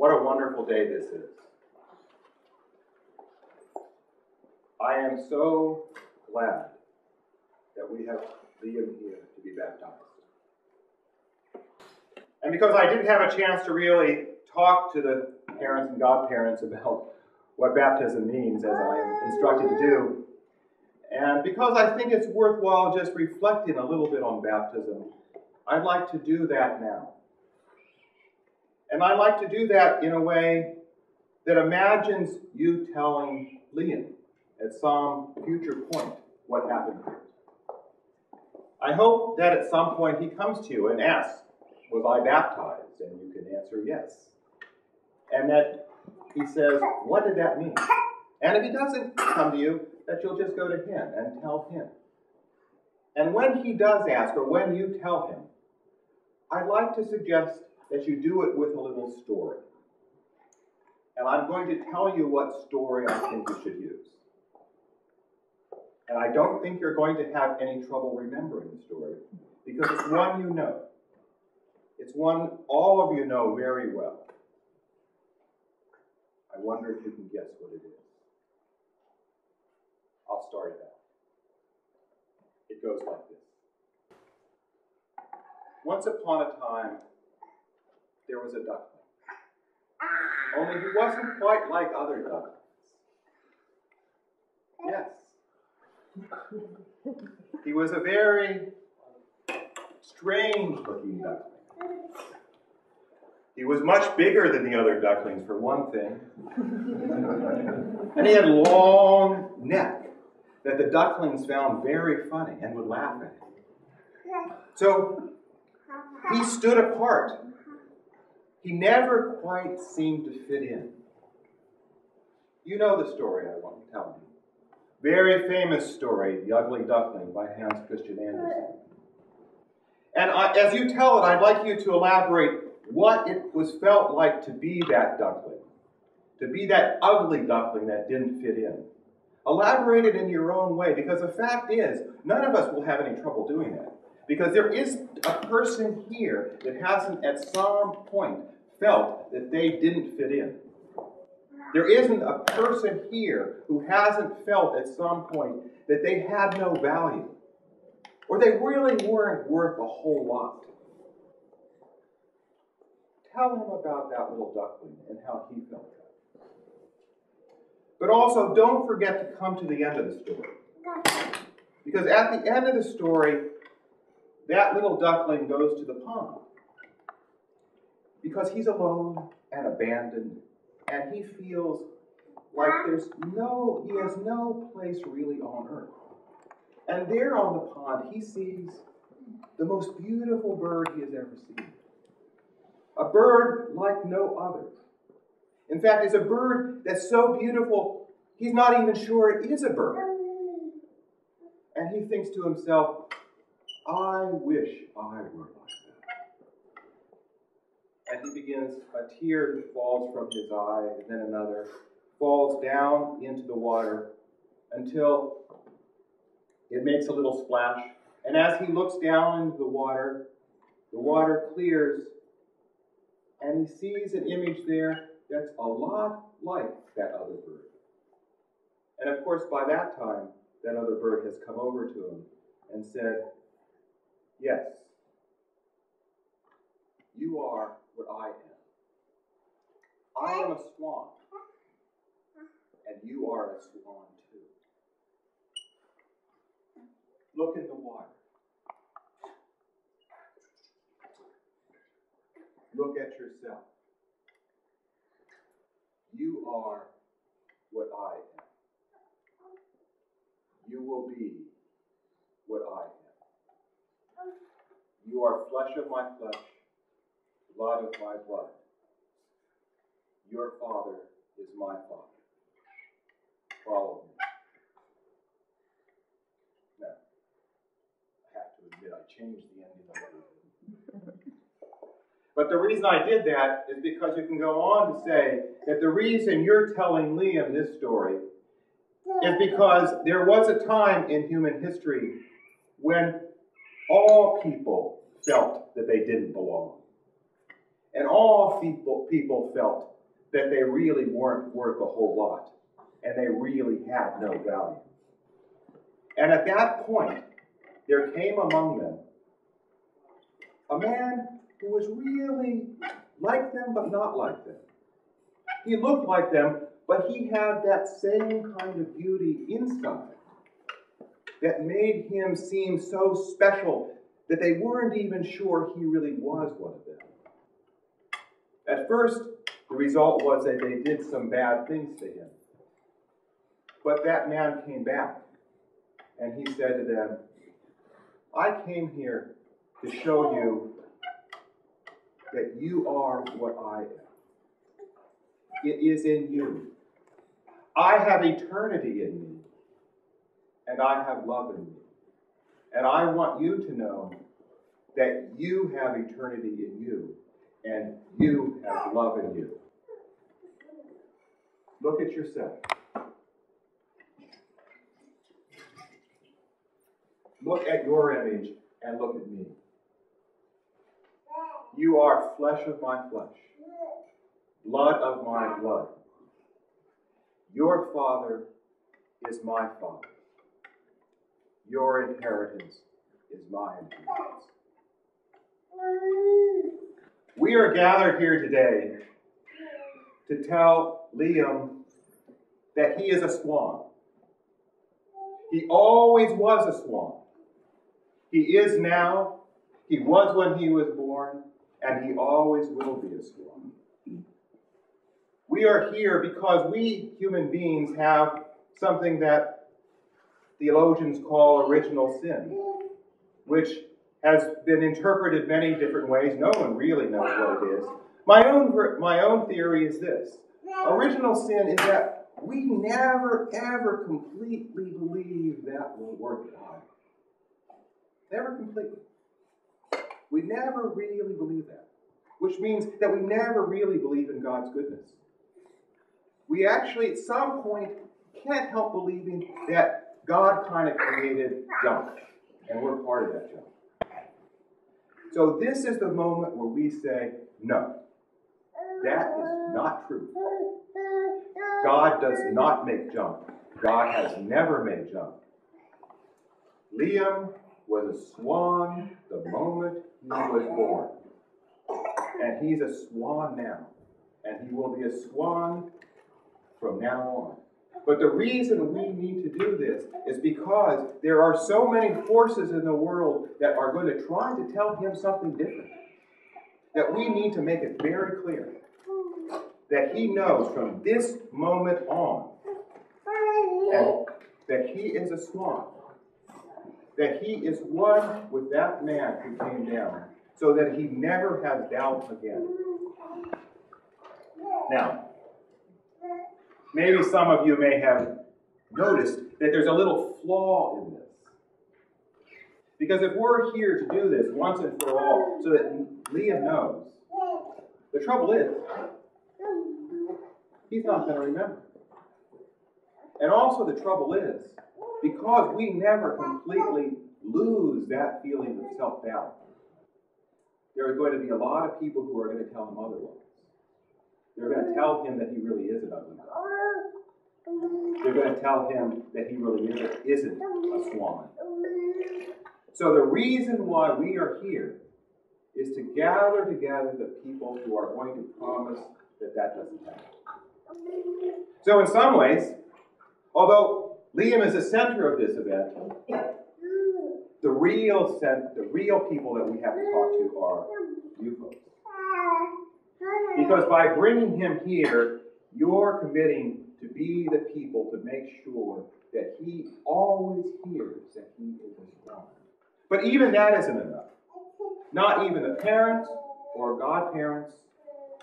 What a wonderful day this is. I am so glad that we have Liam here to be baptized. And because I didn't have a chance to really talk to the parents and godparents about what baptism means, as I am instructed to do, and because I think it's worthwhile just reflecting a little bit on baptism, I'd like to do that now. And I'd like to do that in a way that imagines you telling Liam at some future point what happened here. I hope that at some point he comes to you and asks, was I baptized? And you can answer yes. And that he says, what did that mean? And if he doesn't come to you, that you'll just go to him and tell him. And when he does ask, or when you tell him, I'd like to suggest that you do it with a little story. And I'm going to tell you what story I think you should use. And I don't think you're going to have any trouble remembering the story, because it's one you know. It's one all of you know very well. I wonder if you can guess what it is. I'll start it out. It goes like this. Once upon a time, there was a duckling. Only he wasn't quite like other ducklings. Yes. He was a very strange-looking duckling. He was much bigger than the other ducklings, for one thing. And he had a long neck that the ducklings found very funny and would laugh at him. So he stood apart. He never quite seemed to fit in. You know the story I want to tell you. Very famous story, The Ugly Duckling by Hans Christian Andersen. And as you tell it, I'd like you to elaborate what it was felt like to be that duckling, to be that ugly duckling that didn't fit in. Elaborate it in your own way, because the fact is, none of us will have any trouble doing that. Because there is a person here that hasn't at some point felt that they didn't fit in. There isn't a person here who hasn't felt at some point that they had no value, or they really weren't worth a whole lot. Tell him about that little duckling and how he felt. But also, don't forget to come to the end of the story. Because at the end of the story, that little duckling goes to the pond. Because he's alone and abandoned, and he feels like he has no place really on earth. And there on the pond, he sees the most beautiful bird he has ever seen. A bird like no other. In fact, it's a bird that's so beautiful, he's not even sure it is a bird. And he thinks to himself, I wish I were like that. And he begins, a tear falls from his eye, and then another, falls down into the water until it makes a little splash. And as he looks down into the water clears, and he sees an image there that's a lot like that other bird. And of course, by that time, that other bird has come over to him and said, yes, you are what I am. I am a swan, and you are a swan too. Look in the water. Look at yourself. You are what I am. You will be what I am. You are flesh of my flesh, blood of my blood. Your Father is my Father. Follow me. Now, I have to admit, I changed the ending a little bit. But the reason I did that is because you can go on to say that the reason you're telling Liam this story is because there was a time in human history when all people felt that they didn't belong. And all people felt that they really weren't worth a whole lot, and they really had no value. And at that point, there came among them a man who was really like them, but not like them. He looked like them, but he had that same kind of beauty inside that made him seem so special that they weren't even sure he really was one of them. At first, the result was that they did some bad things to him. But that man came back, and he said to them, I came here to show you that you are what I am. It is in you. I have eternity in me, and I have love in me. And I want you to know that you have eternity in you, and you have love in you. Look at yourself. Look at your image and look at me. You are flesh of my flesh, blood of my blood. Your Father is my Father. Your inheritance is my inheritance. We are gathered here today to tell Liam that he is a swan. He always was a swan. He is now, he was when he was born, and he always will be a swan. We are here because we human beings have something that theologians call original sin, which has been interpreted many different ways. No one really knows what it is. My own theory is this. Original sin is that we never, ever completely believe that will work out. Never completely. We never really believe that, which means that we never really believe in God's goodness. We actually, at some point, can't help believing that God kind of created junk, and we're part of that junk. So this is the moment where we say, no, that is not true. God does not make junk. God has never made junk. Liam was a swan the moment he was born. And he's a swan now. And he will be a swan from now on. But the reason we need to do this is because there are so many forces in the world that are going to try to tell him something different. That we need to make it very clear that he knows from this moment on that he is a swan. That he is one with that man who came down, so that he never has doubt again. Now, maybe some of you may have noticed that there's a little flaw in this. Because if we're here to do this once and for all, so that Liam knows, the trouble is, he's not going to remember. And also the trouble is, because we never completely lose that feeling of self-doubt, there are going to be a lot of people who are going to tell him otherwise. They're going to tell him that he really is an ugly guy. They're going to tell him that he really isn't a swan. So the reason why we are here is to gather together the people who are going to promise that that doesn't happen. So in some ways, although Liam is the center of this event, the real people that we have to talk to are you folks. Because by bringing him here, you're committing to be the people to make sure that he always hears that he is a swan. But even that isn't enough. Not even the parents or godparents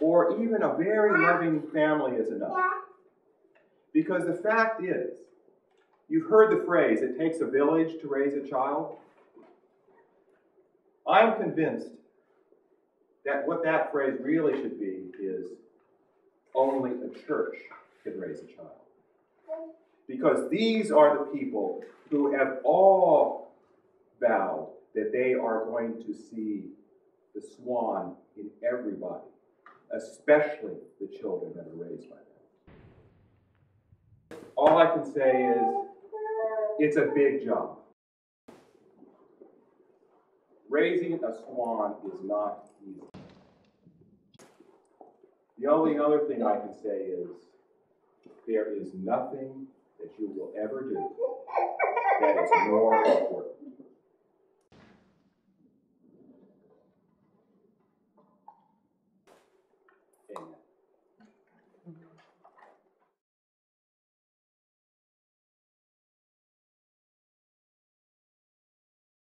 or even a very loving family is enough. Because the fact is, you've heard the phrase, it takes a village to raise a child. I'm convinced that what that phrase really should be is only a church can raise a child. Because these are the people who have all vowed that they are going to see the swan in everybody. especially the children that are raised by them. All I can say is, it's a big job. Raising a swan is not easy. The only other thing I can say is, there is nothing that you will ever do that is more important